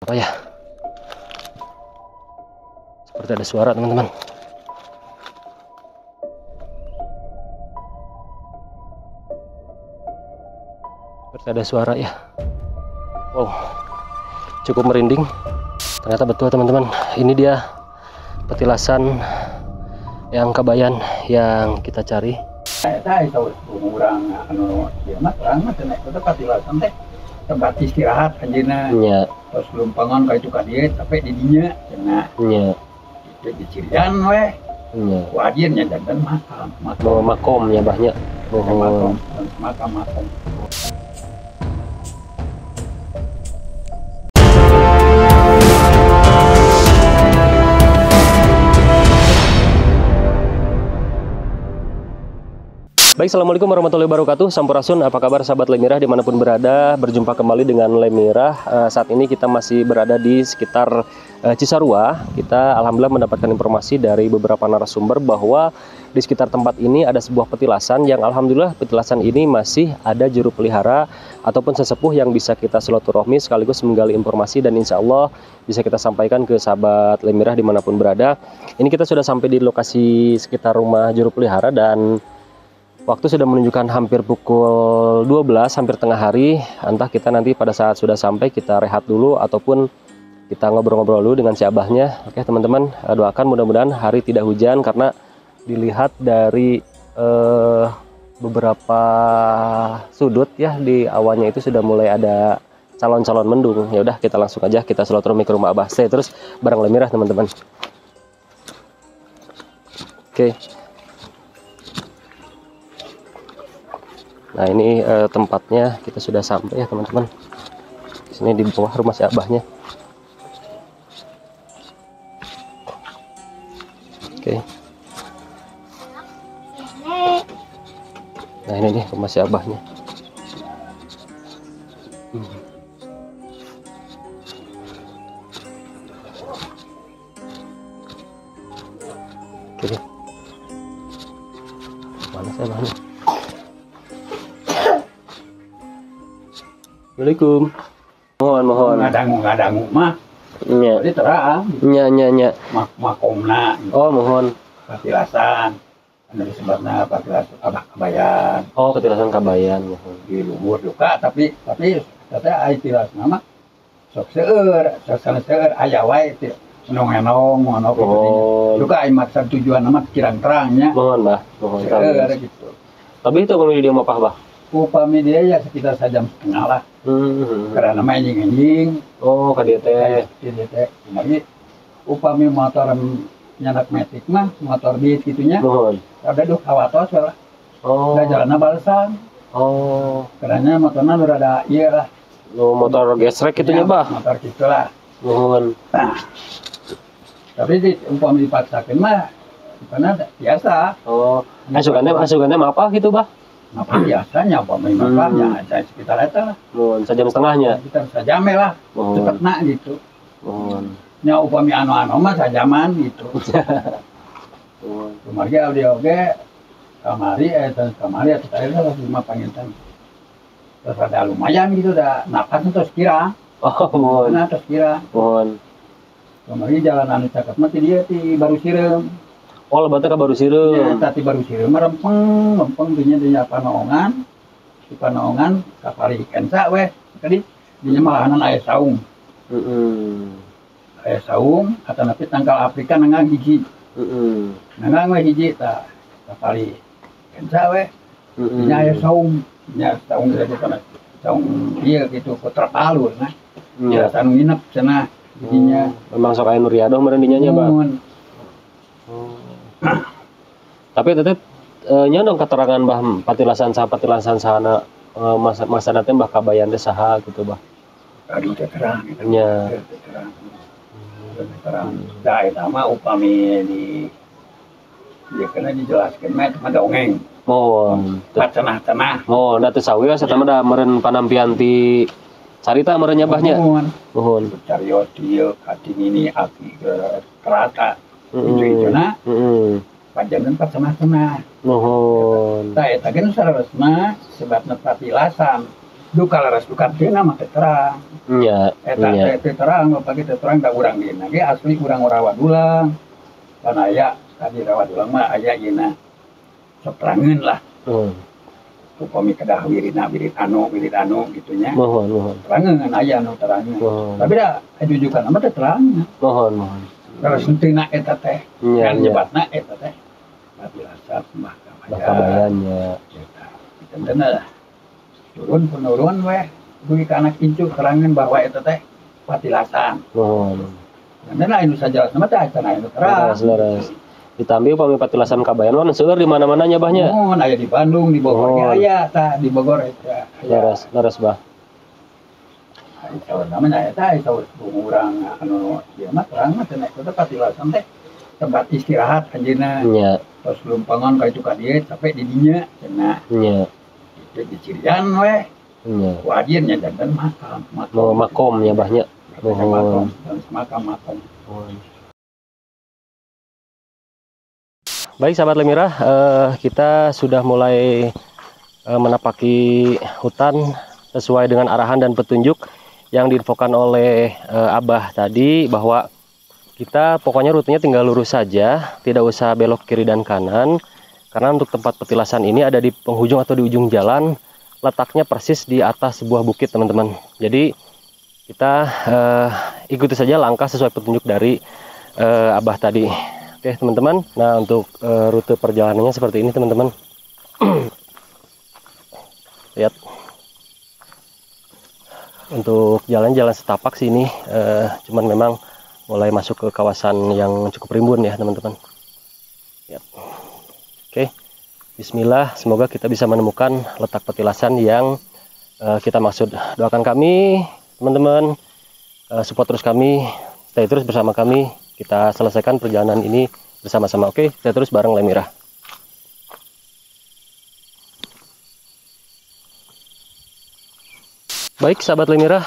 Oh ya, seperti ada suara teman-teman. Seperti ada suara ya. Wow, cukup merinding. Ternyata betul teman-teman, ini dia petilasan yang kabayan yang kita cari. Tempat istirahat anjeunna. Nya. Terus lumpangan ka itu ka dieu tapi di dinya cenah. Nya. Itu dicirian we. Nya. Ku adieun nya dan makam. Mau makom ya bahnya. Makam. Baik, assalamualaikum warahmatullahi wabarakatuh. Sampurasun, apa kabar sahabat Lemirah dimanapun berada? Berjumpa kembali dengan Lemirah. Saat ini kita masih berada di sekitar Cisarua. Kita alhamdulillah mendapatkan informasi dari beberapa narasumber bahwa di sekitar tempat ini ada sebuah petilasan yang alhamdulillah petilasan ini masih ada juru pelihara ataupun sesepuh yang bisa kita silaturahmi sekaligus menggali informasi dan insya Allah bisa kita sampaikan ke sahabat Lemirah dimanapun berada. Ini kita sudah sampai di lokasi sekitar rumah juru pelihara dan waktu sudah menunjukkan hampir pukul 12, hampir tengah hari. Entah kita nanti pada saat sudah sampai kita rehat dulu ataupun kita ngobrol-ngobrol dulu dengan si abahnya. Oke teman-teman, doakan mudah-mudahan hari tidak hujan karena dilihat dari beberapa sudut ya di awannya itu sudah mulai ada calon-calon mendung. Ya udah kita langsung aja kita silaturahmi ke rumah abah. Stay terus bareng Lemirah teman-teman. Oke. Nah ini tempatnya kita sudah sampai ya teman-teman. Di sini di bawah rumah si abahnya. Oke. Nah ini nih rumah si abahnya. Oke. Mana si abahnya? Assalamualaikum. Mohon. Ngadangu mah. Nya. Jadi terang. Nya. Makomna. Oh, mohon. Petilasan. Anu disebutna petilasan kabayan. Oh, petilasan kabayan. Mohon. Di luhur juga tapi teh petilasan mah sok seueur aya wae teh enong-enong ngono kitu. Juga ai maksud tujuan nama kirang terangnya. Mohon, Bah. Mohon seueur gitu. Tapi itu kalau dia mau apa, Bah? Upami dia ya sekitar 1,5 jam lah. Karena nama anjing-anjing. Oh, ka dieu teh. Dia teh. Jadi upami motor nyanak metik mah motor beat gitunya. Mohon. Ada duh kawatos lah. Oh. Da jalanna balesan. Oh. Karena motorna nu rada ieu lah. Nu motor gesrek kitunya, Bah. Motor kitu lah. Mohon. Nah. Tapi di upami dipaksakeun mah karena biasa. Oh. Asugannya apa gitu, Bah? Apa biasanya upami mapahnya sekitar eta lah. Mohon 1,5 jamnya. Sekitar 1 jam lah. Cepetna gitu. Mohon. Nya upami anu-anu mah sajaman gitu. Kumargi abdi oge kamari atuh tadi lah lima panginten. Terus ada lumayan gitu dah napas terus kira. Oh, mohon. Nah, terus kira. Mohon. Kumargi jalan anu cakep mah ti dieu ti baru sireum. Oh, lebatnya ka baru sireum. Ya, tadi baru sireum rempeng dinya panaongan. Di panaongan kapari kenca we. Tadi dinya malahanan aya saung. Aya saung atau napi tangkal Afrika nangang hiji. Nangang we hiji ta kapali kenca we. Nya aya saung, nya saung dari kana saung ieu gitu putra alur nah. Ya anu nginep cenah dinya. Memang sok aya nu riadoh meureun dinya nya, Bang. Tapi tetep nya dong keterangan Bah patilasan sahana masa nanti Bah kabayan teh saha gitu, Bah. Aduh teh terang. Nya. Terang. Da eta mah upami dia kena dijelaskeun mah eta mah dongeng. Mohon. Cenah-cenah. Mohon atuh sawios eta mah da meureun panampian ti carita meureun nya Bahnya. Mohon. Carios dieu kating ini api kerata. Itu-ituna. Panjangkeun cenah-cenah. Mohon. Tah eta geus saresna sebabna patilasan. duka laras duka kena mah terang. Nya. Eta terang pagi terang da urang dina ge asli urang Rawadulang. Kan aya tadi Rawadulang mah aya yeuna sok terangeun lah. Upami kedah wirid anu gitunya. Mohon. Terangeun aya anu terangeun. Tapi da ajujukan mah teh terang. Mohon. Terus henteu eta teh. Kan nyebatna eta teh. Patilasan Kabayannya. Bener turun penurun weh dugi ke anak incu terangan bahwa itu teh patilasan. Karena itu saja sama teh karena itu terang. Ditambi upami patilasan kabayan mah seueur di mana-mana nya bahnya. Aya di Bandung, di Bogor aya tah di Bogor eta. Laras bah. Itu namanya eta itu urang anu ieu mah terang mah teh itu patilasan teh tempat istirahat anjeunna. Nya. Terus lumpangan ka itu ka dieu sampai di dinya cenah. Nya. Jadi cirian weh. Wajibnya dan makomnya banyak. Makam. Baik sahabat Lemira, kita sudah mulai menapaki hutan sesuai dengan arahan dan petunjuk yang diinfokan oleh Abah tadi, bahwa kita pokoknya rutenya tinggal lurus saja, tidak usah belok kiri dan kanan. Karena untuk tempat petilasan ini ada di penghujung atau di ujung jalan, letaknya persis di atas sebuah bukit teman-teman. Jadi kita ikuti saja langkah sesuai petunjuk dari Abah tadi. Oke teman-teman, nah untuk rute perjalanannya seperti ini teman-teman. Lihat, untuk jalan-jalan setapak sini, cuman memang mulai masuk ke kawasan yang cukup rimbun ya teman-teman. Lihat. Oke, bismillah, semoga kita bisa menemukan letak petilasan yang kita maksud. Doakan kami teman-teman, support terus kami, stay terus bersama kami, kita selesaikan perjalanan ini bersama-sama. Oke, kita terus bareng Lemira. Baik sahabat Lemira,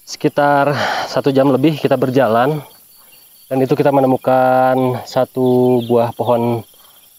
sekitar 1 jam lebih kita berjalan, dan itu kita menemukan satu buah pohon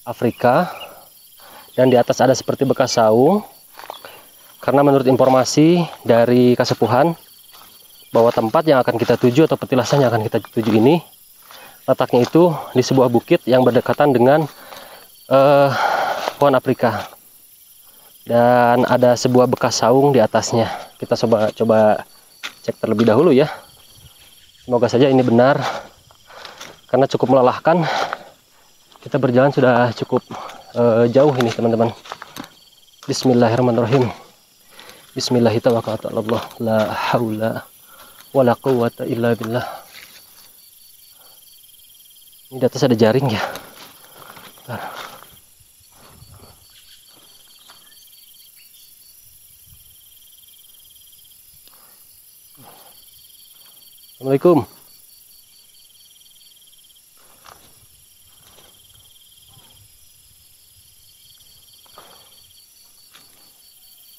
Afrika, dan di atas ada seperti bekas saung. Karena menurut informasi dari Kasepuhan bahwa tempat yang akan kita tuju atau petilasan yang akan kita tuju ini letaknya itu di sebuah bukit yang berdekatan dengan pohon Afrika, dan ada sebuah bekas saung di atasnya. Kita coba cek terlebih dahulu ya. Semoga saja ini benar, karena cukup melelahkan. Kita berjalan sudah cukup jauh ini teman-teman. Bismillahirrahmanirrahim. Bismillahirrahmanirrahim. La haula wala quwwata illa billah. Ini di atas ada jaring ya. Assalamualaikum.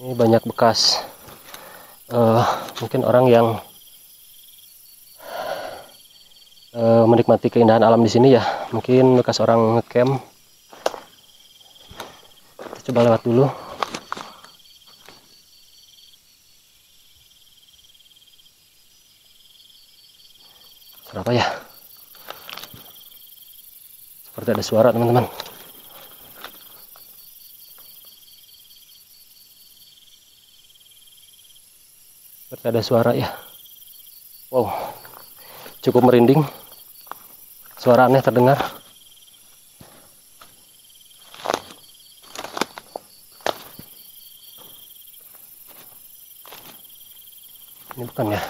Ini banyak bekas mungkin orang yang menikmati keindahan alam di sini ya. Mungkin bekas orang ngecamp. Kita coba lewat dulu. Berapa ya? Seperti ada suara teman-teman. Seperti ada suara ya. Wow, cukup merinding. Suara aneh terdengar. Ini bukan ya?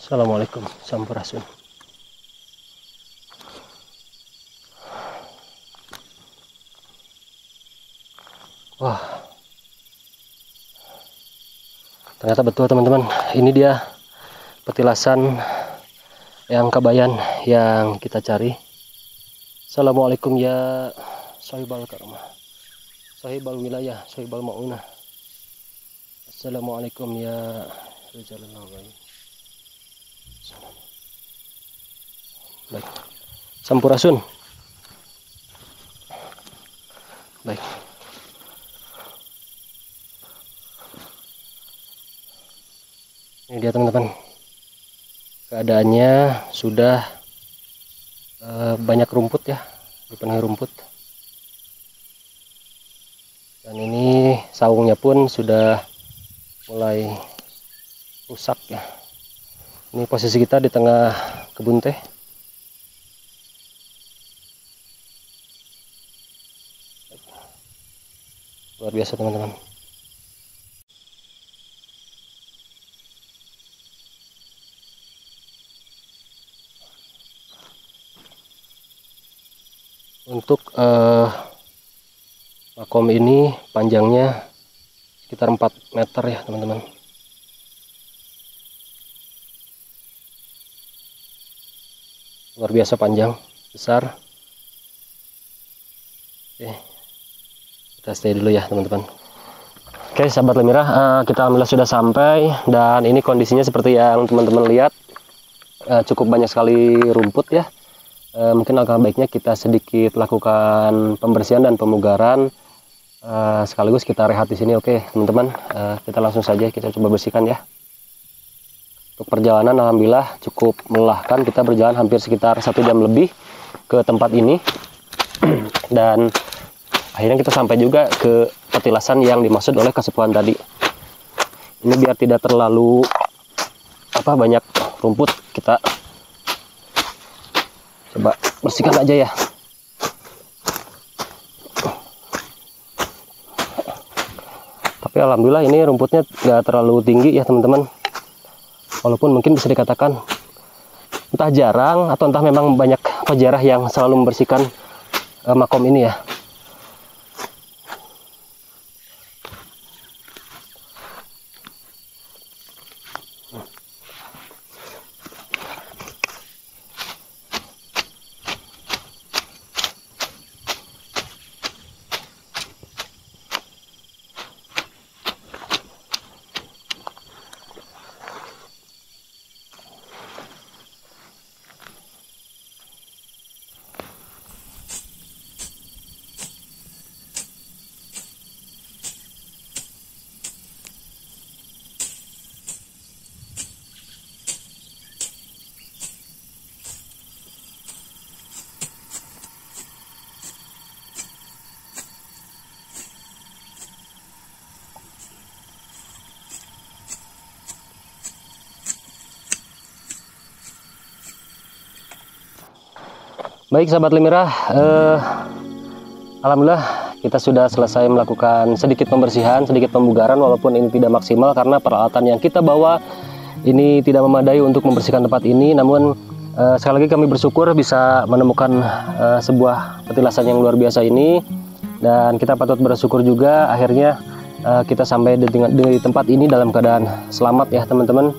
Assalamualaikum sampurasun. Wah, ternyata betul teman-teman, ini dia petilasan yang kabayan yang kita cari. Assalamualaikum ya sahibal karamah, sahibal wilayah, sahibal maunah. Assalamualaikum ya rijalul nawawi. Baik, sampurasun. Baik. Ini dia teman-teman. Keadaannya sudah banyak rumput ya, dipenuhi rumput. Dan ini saungnya pun sudah mulai rusak ya. Ini posisi kita di tengah kebun teh. Luar biasa teman-teman. Untuk makom ini panjangnya sekitar 4 meter ya teman-teman. Luar biasa panjang, besar. Oke, kita stay dulu ya teman-teman. Oke sahabat Lemirah, kita alhamdulillah sudah sampai, dan ini kondisinya seperti yang teman-teman lihat, cukup banyak sekali rumput ya. Mungkin alangkah baiknya kita sedikit lakukan pembersihan dan pemugaran, sekaligus kita rehat di sini. Oke teman-teman, kita langsung saja kita coba bersihkan ya. Untuk perjalanan alhamdulillah cukup melelahkan, kita berjalan hampir sekitar 1 jam lebih ke tempat ini dan akhirnya kita sampai juga ke petilasan yang dimaksud oleh kesepuhan tadi. Ini biar tidak terlalu banyak rumput, kita coba bersihkan aja ya. Tapi alhamdulillah ini rumputnya nggak terlalu tinggi ya teman-teman. Walaupun mungkin bisa dikatakan entah jarang atau entah memang banyak pejarah yang selalu membersihkan makom ini ya. Baik sahabat Lemirah, alhamdulillah kita sudah selesai melakukan sedikit pembersihan, sedikit pembugaran, walaupun ini tidak maksimal karena peralatan yang kita bawa ini tidak memadai untuk membersihkan tempat ini. Namun sekali lagi kami bersyukur bisa menemukan sebuah petilasan yang luar biasa ini, dan kita patut bersyukur juga akhirnya kita sampai di tempat ini dalam keadaan selamat ya teman-teman.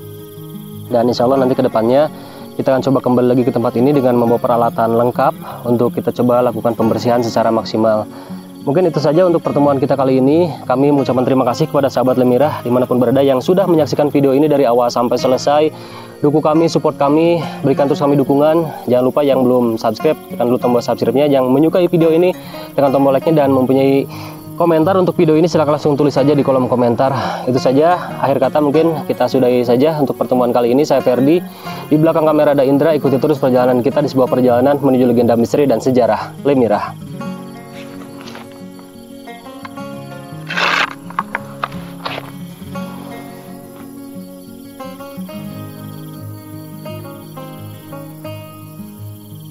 Dan insya Allah nanti ke depannya kita akan coba kembali lagi ke tempat ini dengan membawa peralatan lengkap untuk kita coba lakukan pembersihan secara maksimal. Mungkin itu saja untuk pertemuan kita kali ini. Kami mengucapkan terima kasih kepada sahabat Lemirah dimanapun berada yang sudah menyaksikan video ini dari awal sampai selesai. Dukung kami, support kami, berikan terus kami dukungan. Jangan lupa yang belum subscribe, tekan dulu tombol subscribe-nya. Yang menyukai video ini, tekan tombol like-nya, dan mempunyai komentar untuk video ini silahkan langsung tulis saja di kolom komentar. Itu saja, akhir kata mungkin kita sudahi saja untuk pertemuan kali ini. Saya Ferdi, di belakang kamera ada Indra. Ikuti terus perjalanan kita di sebuah perjalanan menuju legenda misteri dan sejarah Lemirah.